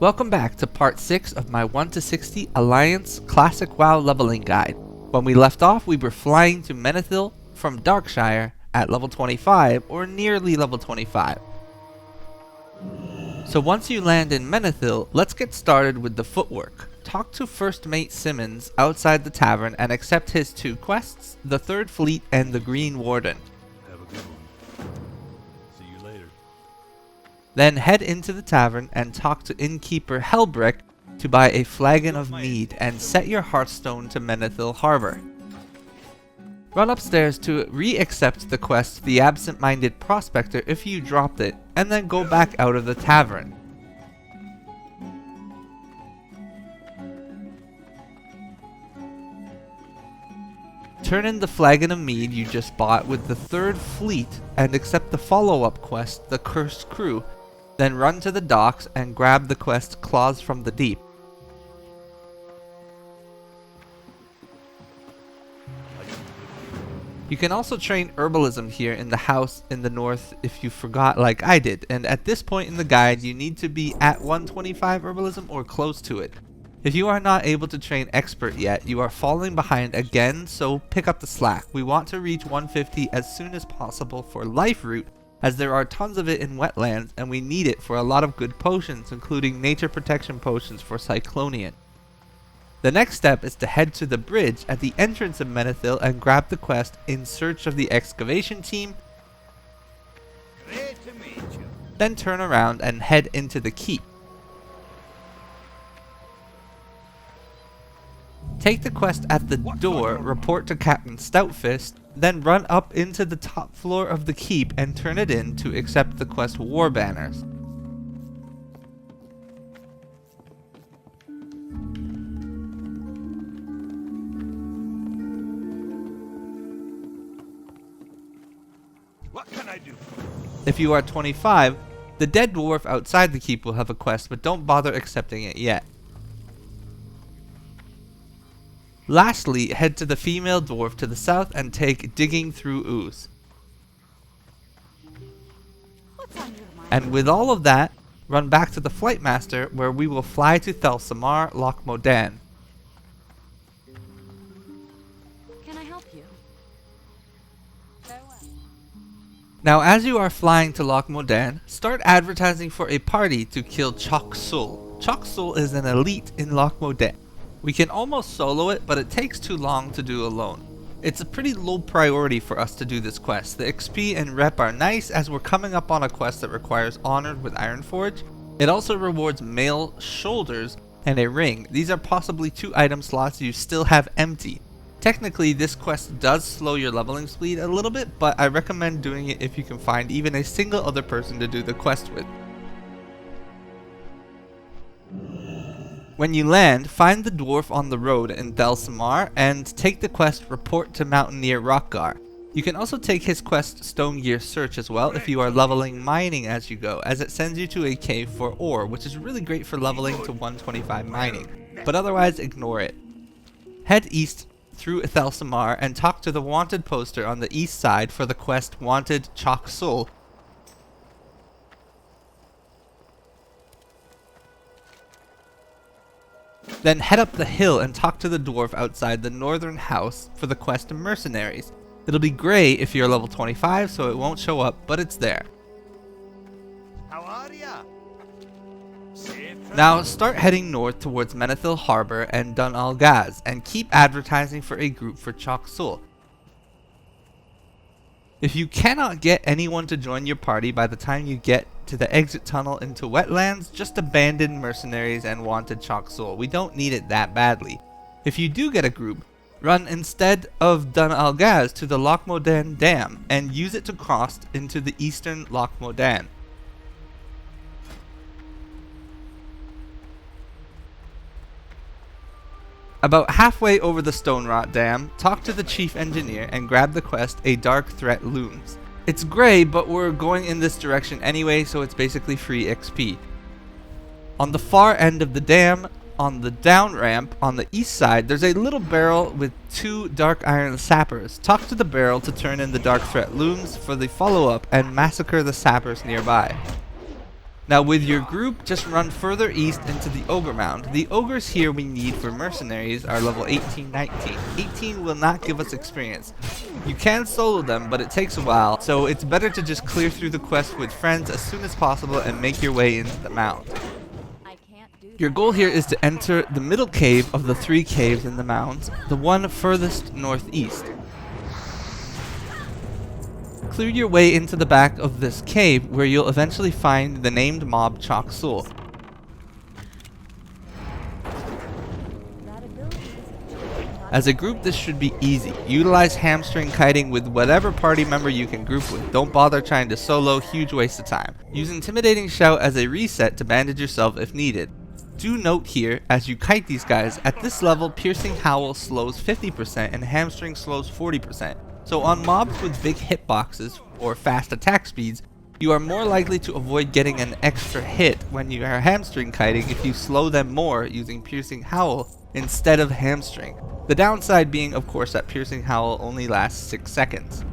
Welcome back to part 6 of my 1 to 60 Alliance Classic WoW leveling guide. When we left off, we were flying to Menethil from Darkshire at level 25 or nearly level 25. So once you land in Menethil, let's get started with the footwork. Talk to First Mate Simmons outside the tavern and accept his 2 quests, the Third Fleet and the Green Warden. Have a good one. See you later. Then head into the tavern and talk to innkeeper Helbrick to buy a flagon of mead and set your hearthstone to Menethil Harbor. Run upstairs to re-accept the quest The Absent-Minded Prospector if you dropped it, and then go back out of the tavern. Turn in the flagon of mead you just bought with the Third Fleet and accept the follow-up quest, The Cursed Crew. Then run to the docks and grab the quest Claws from the Deep. You can also train herbalism here in the house in the north if you forgot like I did, and at this point in the guide you need to be at 125 herbalism or close to it. If you are not able to train expert yet, you are falling behind again, so pick up the slack. We want to reach 150 as soon as possible for life root, as there are tons of it in Wetlands and we need it for a lot of good potions, including nature protection potions for Cyclonian. The next step is to head to the bridge at the entrance of Menethil and grab the quest In Search of the Excavation Team. Great to meet you. Then turn around and head into the keep. Take the quest at the door, report to Captain Stoutfist, then run up into the top floor of the keep and turn it in to accept the quest War Banners. What can I do? If you are 25, the dead dwarf outside the keep will have a quest, but don't bother accepting it yet. Lastly, head to the female dwarf to the south and take Digging Through Ooze. What's on your mind? And with all of that, run back to the Flight Master where we will fly to Thelsamar, Loch Modan. Can I help you? Farewell. Now as you are flying to Loch Modan, start advertising for a party to kill Chok Sul. Chok Sul is an elite in Loch Modan. We can almost solo it, but it takes too long to do alone. It's a pretty low priority for us to do this quest. The XP and rep are nice as we're coming up on a quest that requires Honored with Ironforge. It also rewards male shoulders and a ring. These are possibly 2 item slots you still have empty. Technically, this quest does slow your leveling speed a little bit, but I recommend doing it if you can find even a single other person to do the quest with. When you land, find the dwarf on the road in Thelsamar and take the quest Report to Mountaineer Rockgar. You can also take his quest Stone Gear Search as well if you are leveling mining as you go, as it sends you to a cave for ore, which is really great for leveling to 125 mining, but otherwise ignore it. Head east through Thelsamar and talk to the wanted poster on the east side for the quest Wanted Chok Sul. Then head up the hill and talk to the dwarf outside the northern house for the quest Mercenaries. It'll be grey if you're level 25, so it won't show up, but it's there. How are ya? Safe. Now start heading north towards Menethil Harbor and Dun Algaz, and keep advertising for a group for Chok Sul. If you cannot get anyone to join your party by the time you get to the exit tunnel into Wetlands, just abandon Mercenaries and Wanted Chok Sul. We don't need it that badly. If you do get a group, run instead of Dun Algaz to the Loch Modan Dam and use it to cross into the eastern Loch Modan. About halfway over the Stone Rot Dam, talk to the chief engineer and grab the quest A Dark Threat Looms. It's grey, but we're going in this direction anyway, so it's basically free XP. On the far end of the dam, on the down ramp on the east side, there's a little barrel with 2 dark iron sappers. Talk to the barrel to turn in the Dark Threat Looms for the follow-up and massacre the sappers nearby. Now with your group, just run further east into the Ogre Mound. The Ogres here we need for mercenaries are level 18, 19. 18 will not give us experience. You can solo them, but it takes a while, so it's better to just clear through the quest with friends as soon as possible and make your way into the mound. Your goal here is to enter the middle cave of the 3 caves in the mounds, the one furthest northeast. Clear your way into the back of this cave where you'll eventually find the named mob Chok Sul. As a group, this should be easy. Utilize hamstring kiting with whatever party member you can group with. Don't bother trying to solo, huge waste of time. Use Intimidating Shout as a reset to bandage yourself if needed. Do note here, as you kite these guys, at this level Piercing Howl slows 50% and Hamstring slows 40%. So on mobs with big hitboxes or fast attack speeds, you are more likely to avoid getting an extra hit when you are hamstring kiting if you slow them more using Piercing Howl instead of hamstring. The downside being, of course, that Piercing Howl only lasts 6 seconds.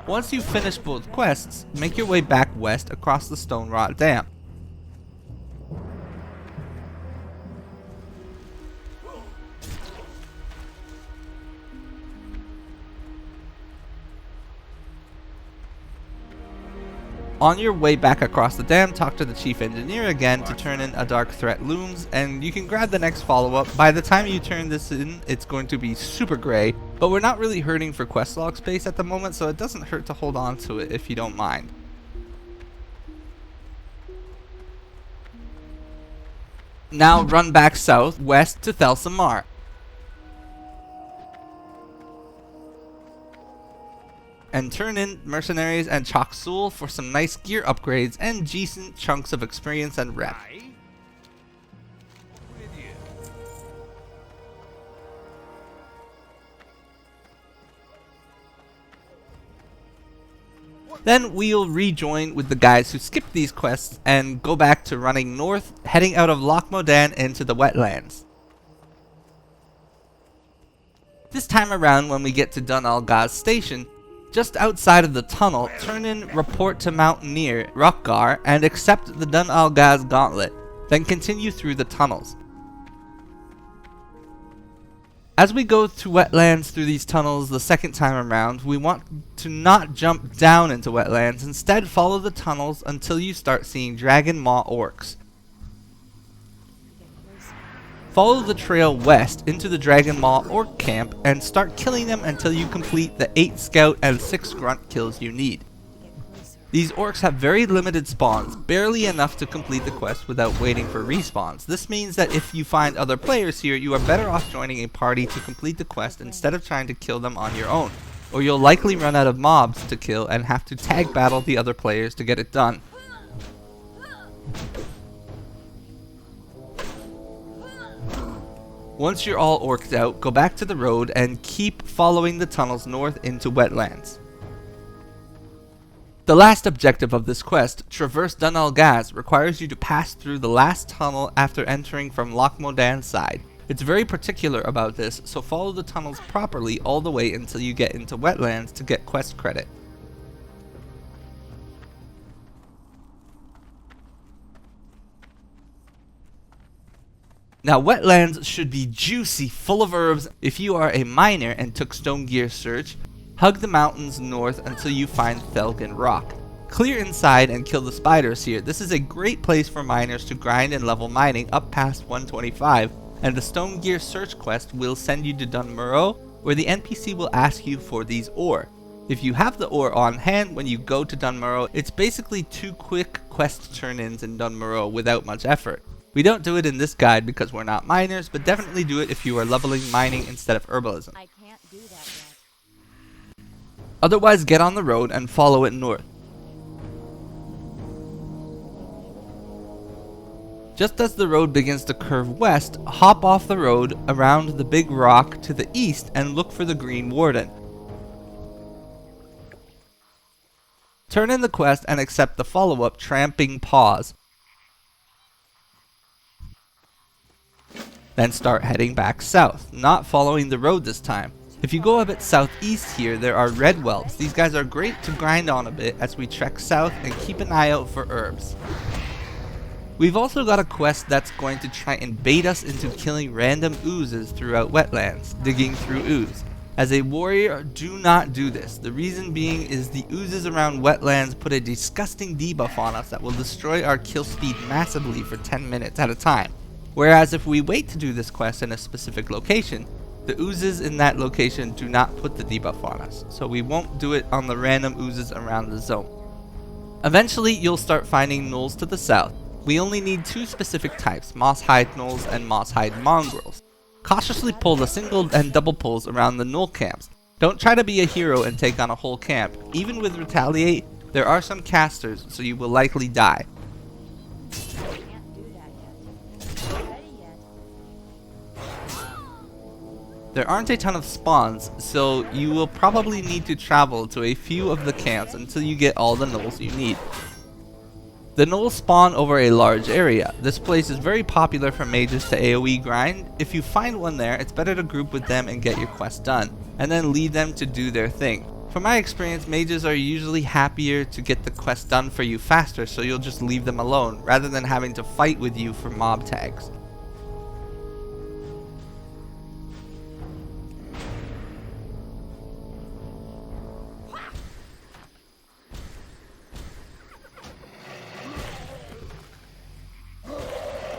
Once you finish both quests, make your way back west across the Stone Rot Dam. On your way back across the dam, talk to the chief engineer again to turn in a dark threat looms, and you can grab the next follow-up. By the time you turn this in, it's going to be super gray, but we're not really hurting for quest log space at the moment, so it doesn't hurt to hold on to it if you don't mind. Now run back south, west to Thelsamar. And turn in mercenaries and Chok Sul for some nice gear upgrades and decent chunks of experience and rep. Then we'll rejoin with the guys who skipped these quests and go back to running north, heading out of Loch Modan into the Wetlands. This time around, when we get to Dun Algaz Station, just outside of the tunnel, turn in Report to Mountaineer Rockgar and accept the Dun Algaz Gauntlet, then continue through the tunnels. As we go to Wetlands through these tunnels the second time around, we want to not jump down into Wetlands, instead follow the tunnels until you start seeing Dragon Maw Orcs. Follow the trail west into the Dragon Maw Orc camp and start killing them until you complete the 8 scout and 6 grunt kills you need. These orcs have very limited spawns, barely enough to complete the quest without waiting for respawns. This means that if you find other players here, you are better off joining a party to complete the quest instead of trying to kill them on your own, or you'll likely run out of mobs to kill and have to tag battle the other players to get it done. Once you're all orced out, go back to the road and keep following the tunnels north into Wetlands. The last objective of this quest, Traverse Dun Algaz, requires you to pass through the last tunnel after entering from Loch Modan's side. It's very particular about this, so follow the tunnels properly all the way until you get into Wetlands to get quest credit. Now Wetlands should be juicy, full of herbs. If you are a miner and took Stone Gear Search, hug the mountains north until you find Thelgen Rock. Clear inside and kill the spiders here. This is a great place for miners to grind and level mining up past 125, and the Stone Gear Search quest will send you to Dun Murrow, where the NPC will ask you for these ore. If you have the ore on hand when you go to Dun Murrow, it's basically 2 quick quest turn-ins in Dun Murrow without much effort. We don't do it in this guide because we're not miners, but definitely do it if you are leveling mining instead of herbalism. I can't do that yet. Otherwise, get on the road and follow it north. Just as the road begins to curve west, hop off the road around the big rock to the east and look for the Green Warden. Turn in the quest and accept the follow-up Tramping Paws. Then start heading back south, not following the road this time. If you go a bit southeast here, there are red whelps. These guys are great to grind on a bit as we trek south and keep an eye out for herbs. We've also got a quest that's going to try and bait us into killing random oozes throughout Wetlands, digging through ooze. As a warrior, do not do this. The reason being is the oozes around Wetlands put a disgusting debuff on us that will destroy our kill speed massively for 10 minutes at a time. Whereas if we wait to do this quest in a specific location, the oozes in that location do not put the debuff on us, so we won't do it on the random oozes around the zone. Eventually, you'll start finding gnolls to the south. We only need 2 specific types, moss-hide gnolls and moss-hide mongrels. Cautiously pull the single and double pulls around the gnoll camps. Don't try to be a hero and take on a whole camp. Even with Retaliate, there are some casters, so you will likely die. Can't do that yet. Not ready yet. There aren't a ton of spawns, so you will probably need to travel to a few of the camps until you get all the gnolls you need. The gnolls spawn over a large area. This place is very popular for mages to AoE grind. If you find one there, it's better to group with them and get your quest done, and then leave them to do their thing. From my experience, mages are usually happier to get the quest done for you faster, so you'll just leave them alone, rather than having to fight with you for mob tags.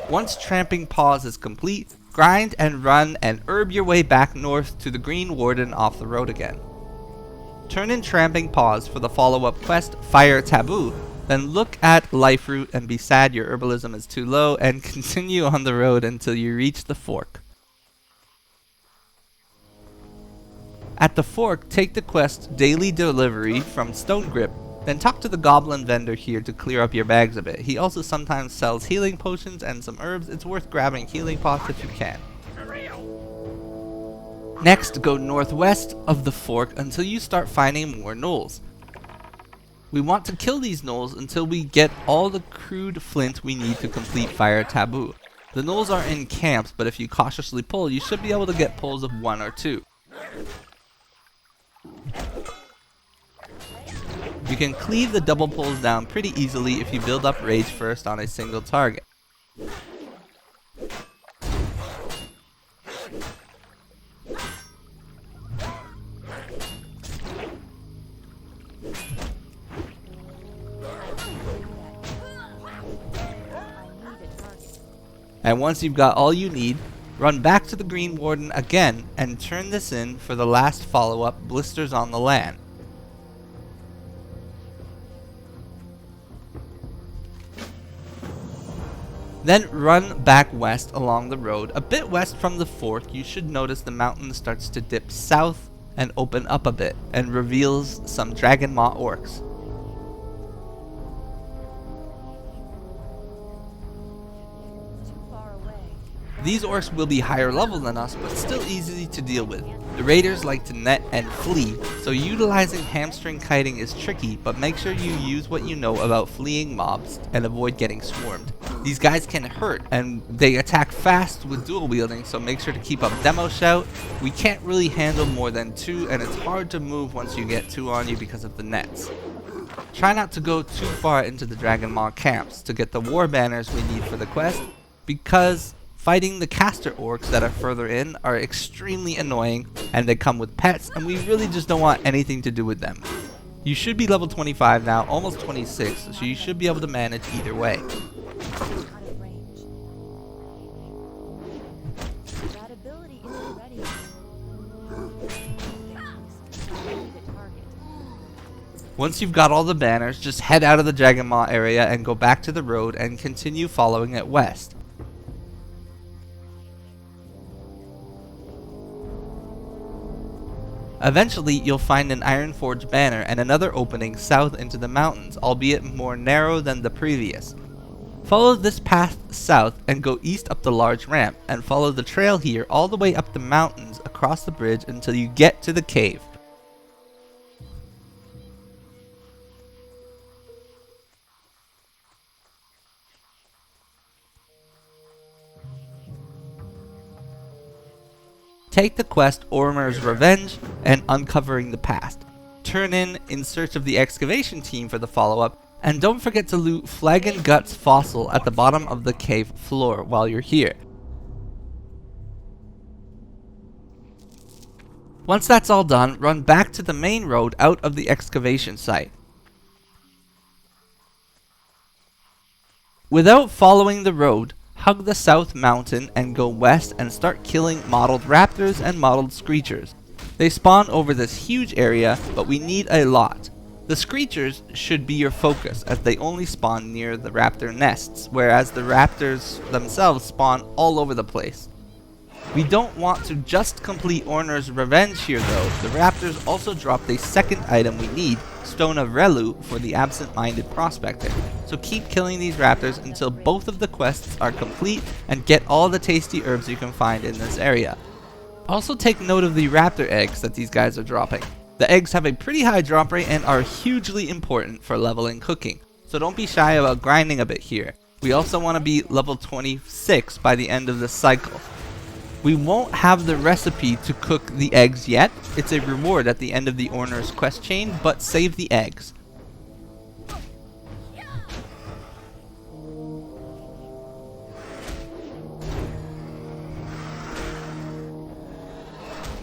Once Tramping Paws is complete, grind and run and herb your way back north to the Green Warden off the road again. Turn in Tramping Paws for the follow-up quest, Fire Taboo, then look at Life Root and be sad your herbalism is too low, and continue on the road until you reach the fork. At the fork, take the quest Daily Delivery from Stone Grip, then talk to the goblin vendor here to clear up your bags a bit. He also sometimes sells healing potions and some herbs. It's worth grabbing healing pots if you can. Next, go northwest of the fork until you start finding more gnolls. We want to kill these gnolls until we get all the crude flint we need to complete Fire Taboo. The gnolls are in camps, but if you cautiously pull, you should be able to get pulls of 1 or 2. You can cleave the double pulls down pretty easily if you build up rage first on a single target. And once you've got all you need, run back to the Green Warden again and turn this in for the last follow-up, Blisters on the Land. Then run back west along the road. A bit west from the fork, you should notice the mountain starts to dip south and open up a bit, and reveals some Dragon Maw orcs. Too far away. These orcs will be higher level than us, but still easy to deal with. The raiders like to net and flee, so utilizing hamstring kiting is tricky, but make sure you use what you know about fleeing mobs and avoid getting swarmed. These guys can hurt, and they attack fast with dual wielding, so make sure to keep up Demo Shout. We can't really handle more than 2, and it's hard to move once you get 2 on you because of the nets. Try not to go too far into the Dragon Maw camps to get the war banners we need for the quest, because fighting the caster orcs that are further in are extremely annoying, and they come with pets, and we really just don't want anything to do with them. You should be level 25 now, almost 26, so you should be able to manage either way. Out of range. That ability isn't ready. I need a target. Once you've got all the banners, just head out of the Dragon Maw area and go back to the road and continue following it west. Eventually, you'll find an Ironforge banner and another opening south into the mountains, albeit more narrow than the previous. Follow this path south and go east up the large ramp, and follow the trail here all the way up the mountains across the bridge until you get to the cave. take the quest Ormer's Revenge and Uncovering the Past. Turn in search of the excavation team for the follow-up, and don't forget to loot Flagon Guts fossil at the bottom of the cave floor while you're here. Once that's all done, run back to the main road out of the excavation site. Without following the road, hug the south mountain and go west and start killing mottled raptors and mottled screechers. They spawn over this huge area, but we need a lot. The screechers should be your focus as they only spawn near the raptor nests, whereas the raptors themselves spawn all over the place. We don't want to just complete Ormer's Revenge here though. The raptors also dropped a second item we need, Stone of Relu, for the absent-minded prospector. So keep killing these raptors until both of the quests are complete and get all the tasty herbs you can find in this area. Also take note of the raptor eggs that these guys are dropping. The eggs have a pretty high drop rate and are hugely important for leveling cooking, so don't be shy about grinding a bit here. We also want to be level 26 by the end of this cycle. We won't have the recipe to cook the eggs yet. It's a reward at the end of the Ormer's quest chain, but save the eggs.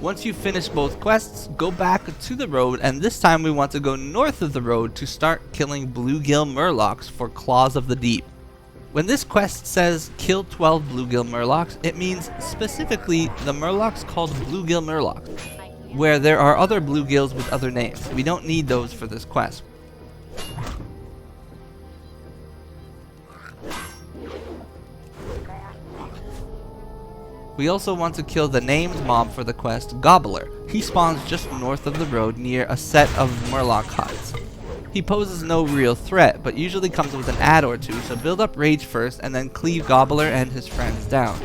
Once you finish both quests, go back to the road, and this time we want to go north of the road to start killing bluegill murlocs for Claws of the Deep. When this quest says kill 12 bluegill murlocs, it means specifically the murlocs called bluegill murlocs, where there are other bluegills with other names. We don't need those for this quest. We also want to kill the named mob for the quest, Gobbler. He spawns just north of the road near a set of murloc huts. He poses no real threat, but usually comes with an ad or two, so build up rage first and then cleave Gobbler and his friends down.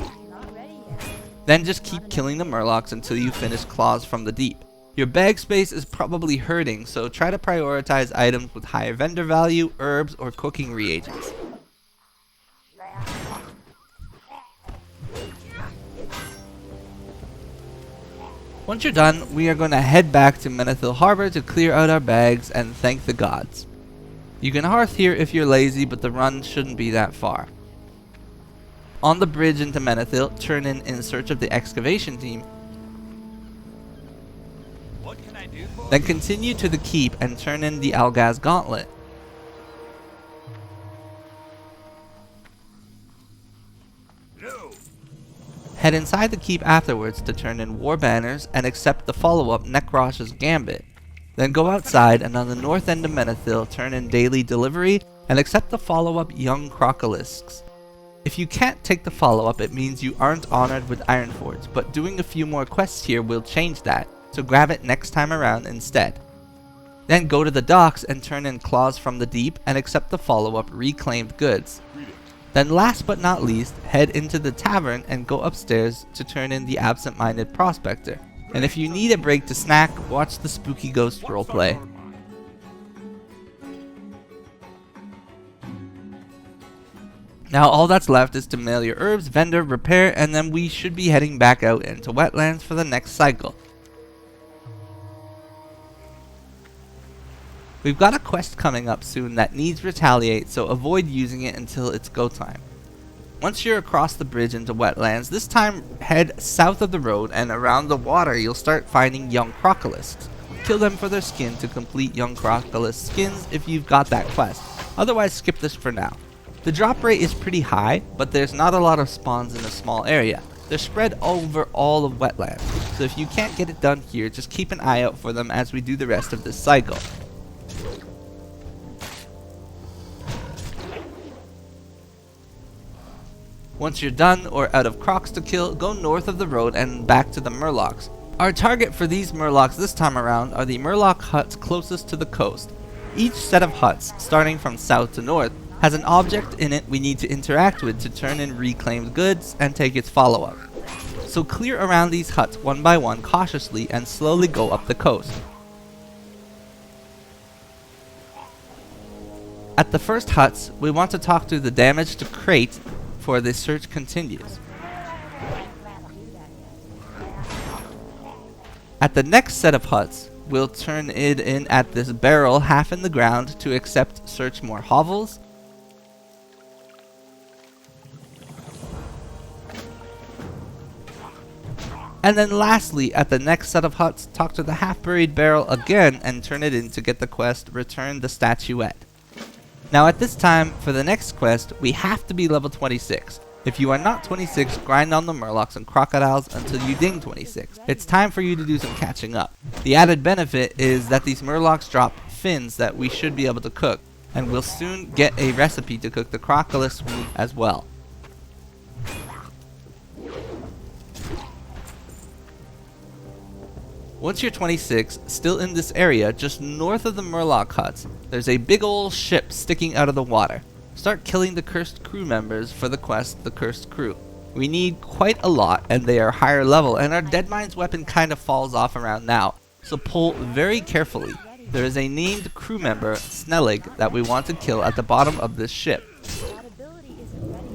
Then just keep killing the murlocs until you finish Claws from the Deep. Your bag space is probably hurting, so try to prioritize items with higher vendor value, herbs, or cooking reagents. Once you're done, we are going to head back to Menethil Harbor to clear out our bags and thank the gods. You can hearth here if you're lazy, but the run shouldn't be that far. On the bridge into Menethil, turn in search of the excavation team. What can I do for Then continue to the keep and turn in the Algaz Gauntlet. No. Head inside the keep afterwards to turn in war banners and accept the follow-up Nekrosh's Gambit. Then go outside and on the north end of Menethil turn in daily delivery and accept the follow-up Young Crocolisk's. If you can't take the follow-up, it means you aren't honored with Ironforge, but doing a few more quests here will change that, so grab it next time around instead. Then go to the docks and turn in Claws from the Deep and accept the follow-up Reclaimed Goods. Then last but not least, head into the tavern and go upstairs to turn in the Absent-Minded Prospector. And if you need a break to snack, watch the Spooky Ghost roleplay. Now all that's left is to mail your herbs, vendor, repair, and then we should be heading back out into Wetlands for the next cycle. We've got a quest coming up soon that needs Retaliate, so avoid using it until it's go time. Once you're across the bridge into Wetlands, this time head south of the road and around the water you'll start finding Young Crocolisks. Kill them for their skin to complete Young Crocolisk skins if you've got that quest, otherwise skip this for now. The drop rate is pretty high, but there's not a lot of spawns in a small area. They're spread over all of Wetlands, so if you can't get it done here, just keep an eye out for them as we do the rest of this cycle. Once you're done or out of crocs to kill, go north of the road and back to the murlocs. Our target for these murlocs this time around are the murloc huts closest to the coast. Each set of huts, starting from south to north, has an object in it we need to interact with to turn in reclaimed goods and take its follow-up. So clear around these huts one by one cautiously and slowly go up the coast. At the first huts, we want to talk to the damaged crate for the search continues. At the next set of huts, we'll turn it in at this barrel half in the ground to accept search more hovels. And then lastly, at the next set of huts, talk to the half-buried barrel again and turn it in to get the quest, Return the Statuette. Now at this time, for the next quest, we have to be level 26. If you are not 26, grind on the murlocs and crocodiles until you ding 26. It's time for you to do some catching up. The added benefit is that these murlocs drop fins that we should be able to cook, and we'll soon get a recipe to cook the crocodile meat as well. Once you're 26, still in this area, just north of the Murloc huts, there's a big ol' ship sticking out of the water. Start killing the cursed crew members for the quest, The Cursed Crew. We need quite a lot, and they are higher level, and our Deadmines weapon kinda falls off around now, so pull very carefully. There is a named crew member, Snellig, that we want to kill at the bottom of this ship. That ability isn't ready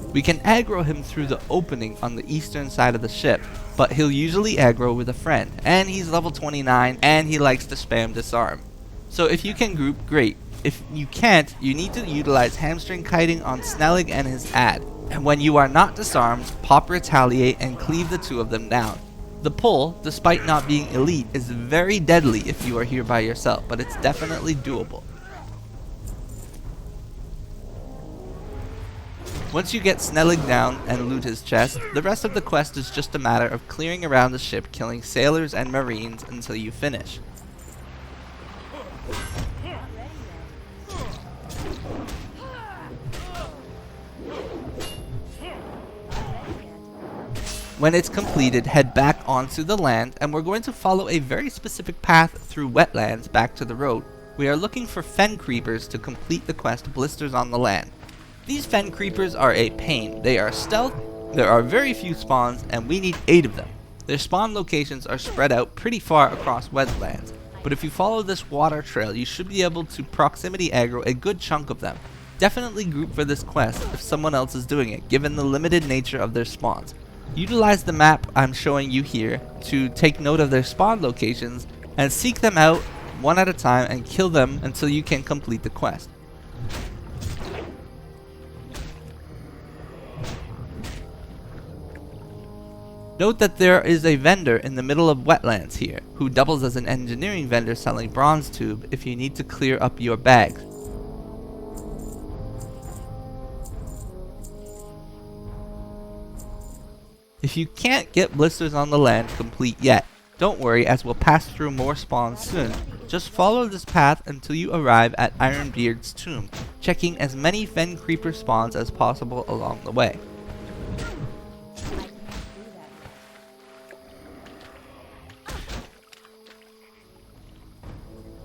yet. We can aggro him through the opening on the eastern side of the ship, but he'll usually aggro with a friend, and he's level 29, and he likes to spam disarm. So if you can group, great. If you can't, you need to utilize hamstring kiting on Snellig and his ad. And when you are not disarmed, pop retaliate and cleave the two of them down. The pull, despite not being elite, is very deadly if you are here by yourself, but it's definitely doable. Once you get Snellig down and loot his chest, the rest of the quest is just a matter of clearing around the ship, killing sailors and marines until you finish. When it's completed, head back onto the land, and we're going to follow a very specific path through wetlands back to the road. We are looking for fen creepers to complete the quest, Blisters on the Land. These fen creepers are a pain. They are stealth, there are very few spawns, and we need 8 of them. Their spawn locations are spread out pretty far across wetlands, but if you follow this water trail, you should be able to proximity aggro a good chunk of them. Definitely group for this quest if someone else is doing it, given the limited nature of their spawns. Utilize the map I'm showing you here to take note of their spawn locations and seek them out one at a time and kill them until you can complete the quest. Note that there is a vendor in the middle of wetlands here, who doubles as an engineering vendor selling bronze tube if you need to clear up your bags. If you can't get Blisters on the Land complete yet, don't worry, as we'll pass through more spawns soon. Just follow this path until you arrive at Ironbeard's tomb, checking as many fen creeper spawns as possible along the way.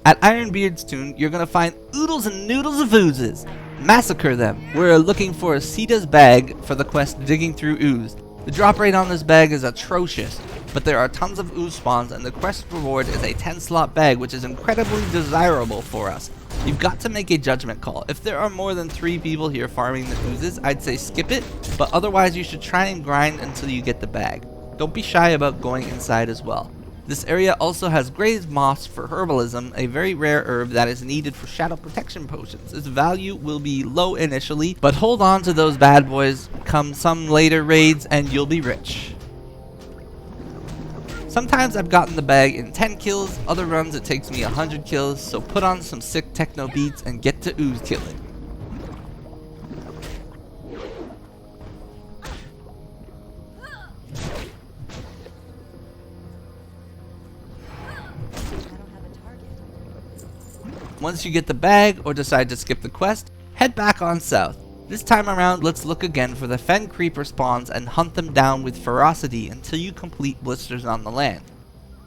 At Ironbeard's tomb, you're gonna find oodles and noodles of oozes. Massacre them. We're looking for a Sita's bag for the quest Digging Through Ooze. The drop rate on this bag is atrocious, but there are tons of ooze spawns, and the quest reward is a 10-slot bag, which is incredibly desirable for us. You've got to make a judgment call. If there are more than 3 people here farming the oozes, I'd say skip it, but otherwise you should try and grind until you get the bag. Don't be shy about going inside as well. This area also has grazed moss for herbalism, a very rare herb that is needed for shadow protection potions. Its value will be low initially, but hold on to those bad boys come some later raids and you'll be rich. Sometimes I've gotten the bag in 10 kills, other runs it takes me 100 kills, so put on some sick techno beats and get to ooze killing. Once you get the bag or decide to skip the quest, head back on south. This time around, let's look again for the fen creeper spawns and hunt them down with ferocity until you complete Blisters on the Land.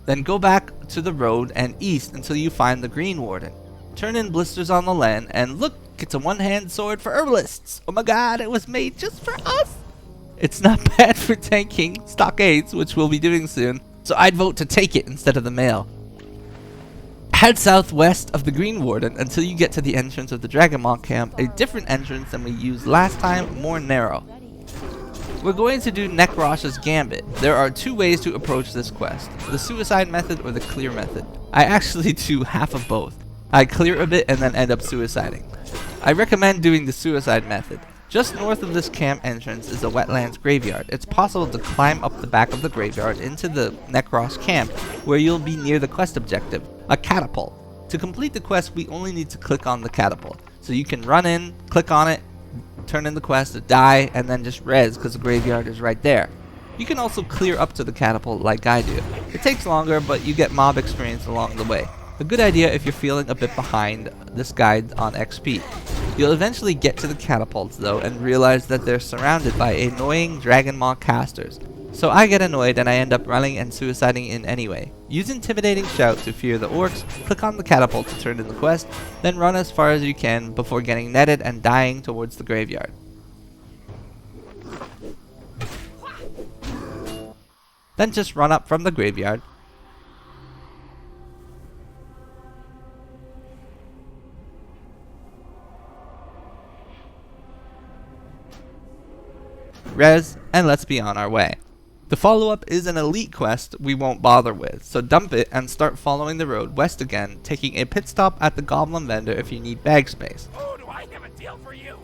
Then go back to the road and east until you find the Green Warden. Turn in Blisters on the Land and look, it's a one-hand sword for herbalists. Oh my god, it was made just for us! It's not bad for tanking stockades, which we'll be doing soon, so I'd vote to take it instead of the mail. Head southwest of the Green Warden until you get to the entrance of the Dragonmaw camp, a different entrance than we used last time, more narrow. We're going to do Nekrosh's Gambit. There are two ways to approach this quest, the suicide method or the clear method. I actually do half of both. I clear a bit and then end up suiciding. I recommend doing the suicide method. Just north of this camp entrance is a Wetlands graveyard. It's possible to climb up the back of the graveyard into the Nekrosh camp, where you'll be near the quest objective, a catapult. To complete the quest, we only need to click on the catapult. So you can run in, click on it, turn in the quest, die, and then just res because the graveyard is right there. You can also clear up to the catapult like I do. It takes longer, but you get mob experience along the way. A good idea if you're feeling a bit behind this guide on XP. You'll eventually get to the catapults though and realize that they're surrounded by annoying Dragon Maw casters. So I get annoyed and I end up running and suiciding in anyway. Use Intimidating Shout to fear the orcs, click on the catapult to turn in the quest, then run as far as you can before getting netted and dying towards the graveyard. Then just run up from the graveyard, res, and let's be on our way. The follow-up is an elite quest we won't bother with, so dump it and start following the road west again, taking a pit stop at the Goblin Vendor if you need bag space. Oh, do I have a deal for you?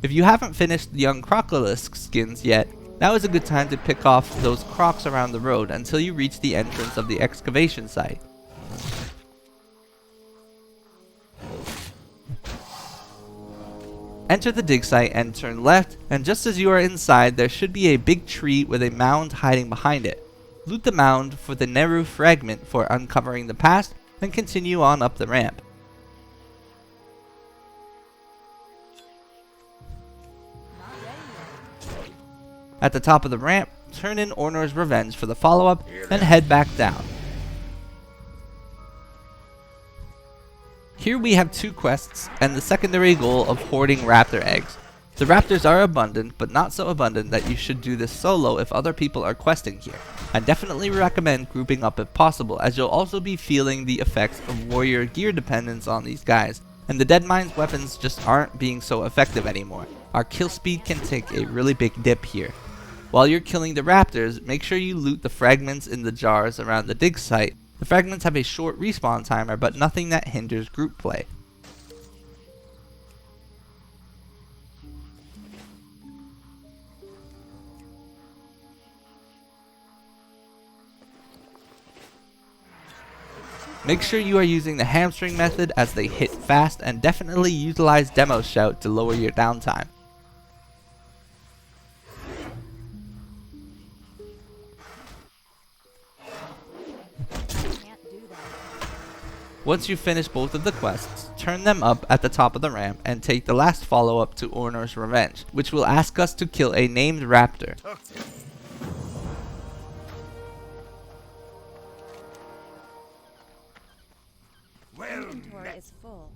If you haven't finished the young Crocolisk skins yet, now is a good time to pick off those crocs around the road until you reach the entrance of the excavation site. Enter the dig site and turn left, and just as you are inside there should be a big tree with a mound hiding behind it. Loot the mound for the Neru fragment for uncovering the past, and continue on up the ramp. At the top of the ramp, turn in Ornor's Revenge for the follow-up, and head back down. Here we have two quests and the secondary goal of hoarding raptor eggs. The raptors are abundant, but not so abundant that you should do this solo if other people are questing here. I definitely recommend grouping up if possible, as you'll also be feeling the effects of warrior gear dependence on these guys, and the Deadmines weapons just aren't being so effective anymore. Our kill speed can take a really big dip here. While you're killing the raptors, make sure you loot the fragments in the jars around the dig site. The fragments have a short respawn timer, but nothing that hinders group play. Make sure you are using the hamstring method as they hit fast, and definitely utilize Demo Shout to lower your downtime. Once you finish both of the quests, turn them up at the top of the ramp and take the last follow-up to Ornor's Revenge, which will ask us to kill a named raptor. Inventory is full.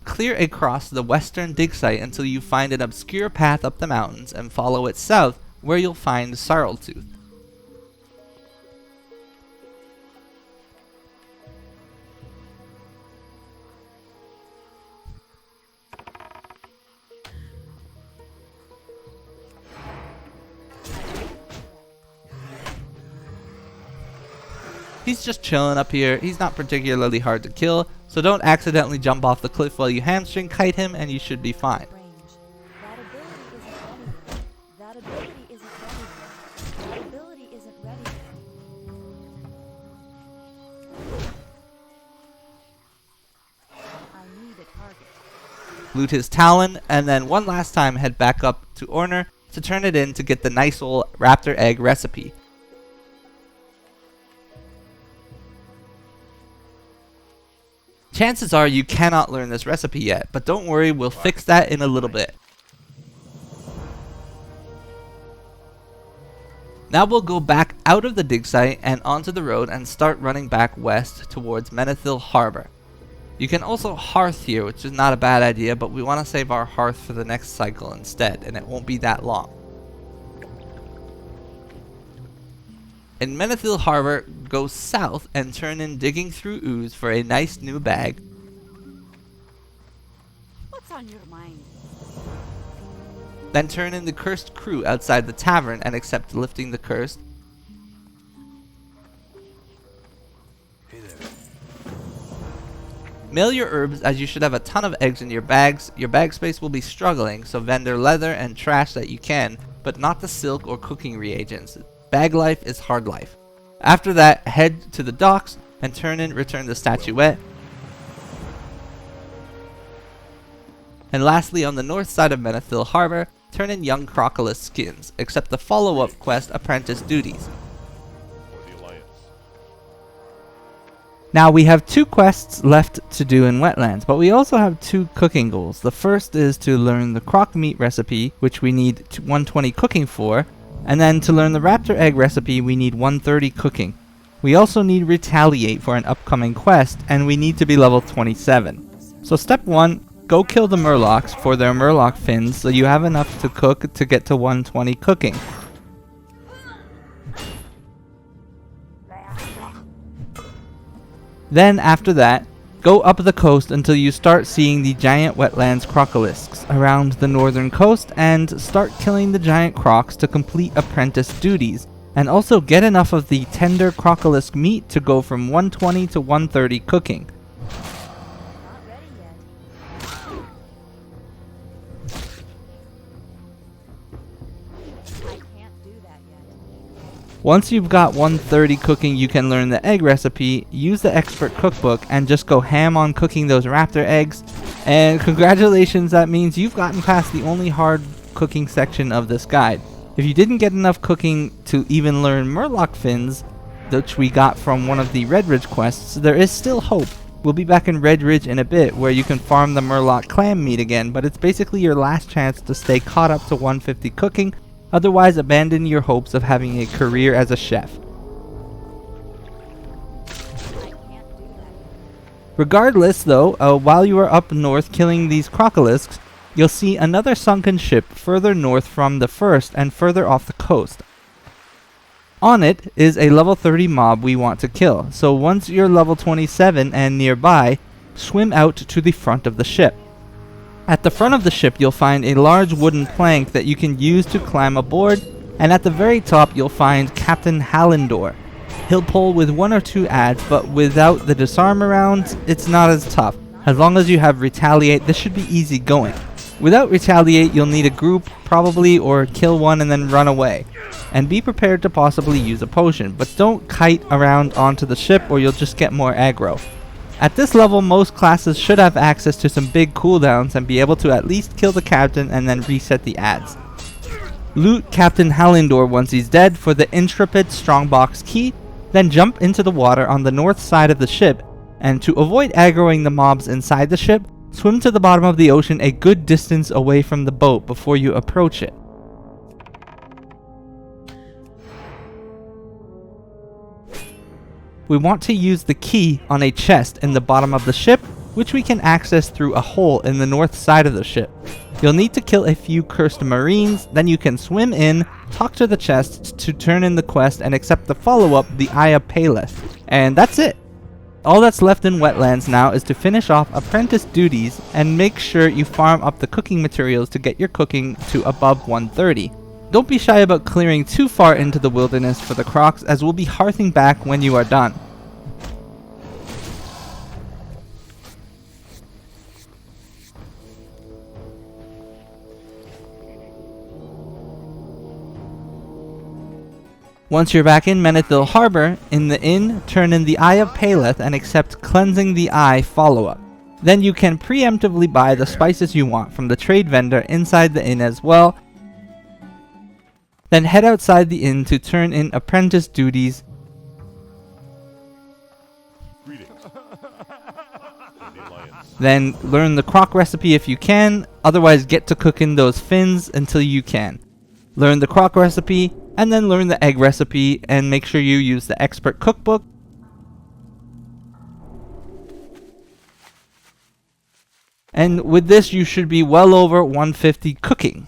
Clear across the western dig site until you find an obscure path up the mountains and follow it south, where you'll find Sarltooth. He's just chilling up here. He's not particularly hard to kill, so don't accidentally jump off the cliff while you hamstring kite him and you should be fine. That ability isn't ready. That ability isn't ready. I need a target. Loot his talon, and then one last time head back up to Ornor to turn it in to get the nice old raptor egg recipe. Chances are you cannot learn this recipe yet, but don't worry, we'll fix that in a little bit. Now we'll go back out of the dig site and onto the road and start running back west towards Menethil Harbor. You can also hearth here, which is not a bad idea, but we want to save our hearth for the next cycle instead, and it won't be that long. In Menethil Harbor, go south and turn in digging through ooze for a nice new bag. What's on your mind? Then turn in the cursed crew outside the tavern and accept lifting the curse. Mail your herbs, as you should have a ton of eggs in your bags. Your bag space will be struggling, so vendor leather and trash that you can, but not the silk or cooking reagents. Bag life is hard life. After that, head to the docks and return the statuette. And lastly, on the north side of Menethil Harbor, turn in young crocodile skins, except the follow-up quest apprentice duties. Now we have 2 quests left to do in Wetlands, but we also have 2 cooking goals. The first is to learn the croc meat recipe, which we need 120 cooking for, and then to learn the raptor egg recipe we need 130 cooking. We also need retaliate for an upcoming quest, and we need to be level 27. So step 1, go kill the murlocs for their murloc fins so you have enough to cook to get to 120 cooking. Then after that, go up the coast until you start seeing the giant wetlands crocolisks around the northern coast and start killing the giant crocs to complete apprentice duties, and also get enough of the tender crocolisk meat to go from 120 to 130 cooking. Not ready yet. I can't do that yet. Once you've got 130 cooking, you can learn the egg recipe, use the expert cookbook, and just go ham on cooking those raptor eggs. And congratulations, that means you've gotten past the only hard cooking section of this guide. If you didn't get enough cooking to even learn murloc fins, which we got from one of the Red Ridge quests, there is still hope. We'll be back in Red Ridge in a bit, where you can farm the murloc clam meat again, but it's basically your last chance to stay caught up to 150 cooking. Otherwise, abandon your hopes of having a career as a chef. I can't do that. Regardless, though, while you are up north killing these crocolisks, you'll see another sunken ship further north from the first and further off the coast. On it is a level 30 mob we want to kill, so once you're level 27 and nearby, swim out to the front of the ship. At the front of the ship you'll find a large wooden plank that you can use to climb aboard, and at the very top you'll find Captain Hallandor. He'll pull with 1 or 2 adds, but without the disarm around, it's not as tough. As long as you have retaliate, this should be easy going. Without retaliate, you'll need a group, probably, or kill one and then run away. And be prepared to possibly use a potion, but don't kite around onto the ship or you'll just get more aggro. At this level, most classes should have access to some big cooldowns and be able to at least kill the captain and then reset the adds. Loot Captain Hallandor once he's dead for the intrepid strongbox key, then jump into the water on the north side of the ship, and to avoid aggroing the mobs inside the ship, swim to the bottom of the ocean a good distance away from the boat before you approach it. We want to use the key on a chest in the bottom of the ship, which we can access through a hole in the north side of the ship. You'll need to kill a few cursed marines, then you can swim in, talk to the chest to turn in the quest and accept the follow-up, the Eye of Paleth. And that's it! All that's left in Wetlands now is to finish off apprentice duties and make sure you farm up the cooking materials to get your cooking to above 130. Don't be shy about clearing too far into the wilderness for the crocs, as we'll be hearthing back when you are done. Once you're back in Menethil Harbor, in the inn, turn in the Eye of Paleth and accept Cleansing the Eye follow-up. Then you can preemptively buy the spices you want from the trade vendor inside the inn as well. Then head outside the inn to turn in apprentice duties. Then learn the croc recipe if you can, otherwise get to cooking those fins until you can. Learn the croc recipe, and then learn the egg recipe, and make sure you use the expert cookbook. And with this you should be well over 150 cooking.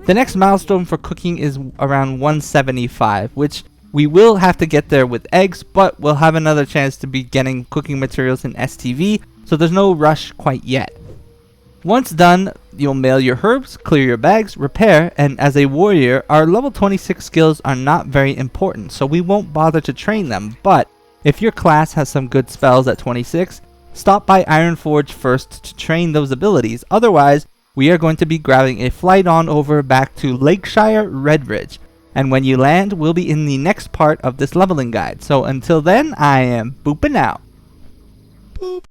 The next milestone for cooking is around 175, which We will have to get there with eggs, but we'll have another chance to be getting cooking materials in STV, so there's no rush quite yet. Once done, you'll mail your herbs, clear your bags, repair, and as a warrior, our level 26 skills are not very important, so we won't bother to train them, but if your class has some good spells at 26, stop by Ironforge first to train those abilities. Otherwise, we are going to be grabbing a flight on over back to Lakeshire Redridge, and when you land, we'll be in the next part of this leveling guide. So until then, I am booping out. Boop.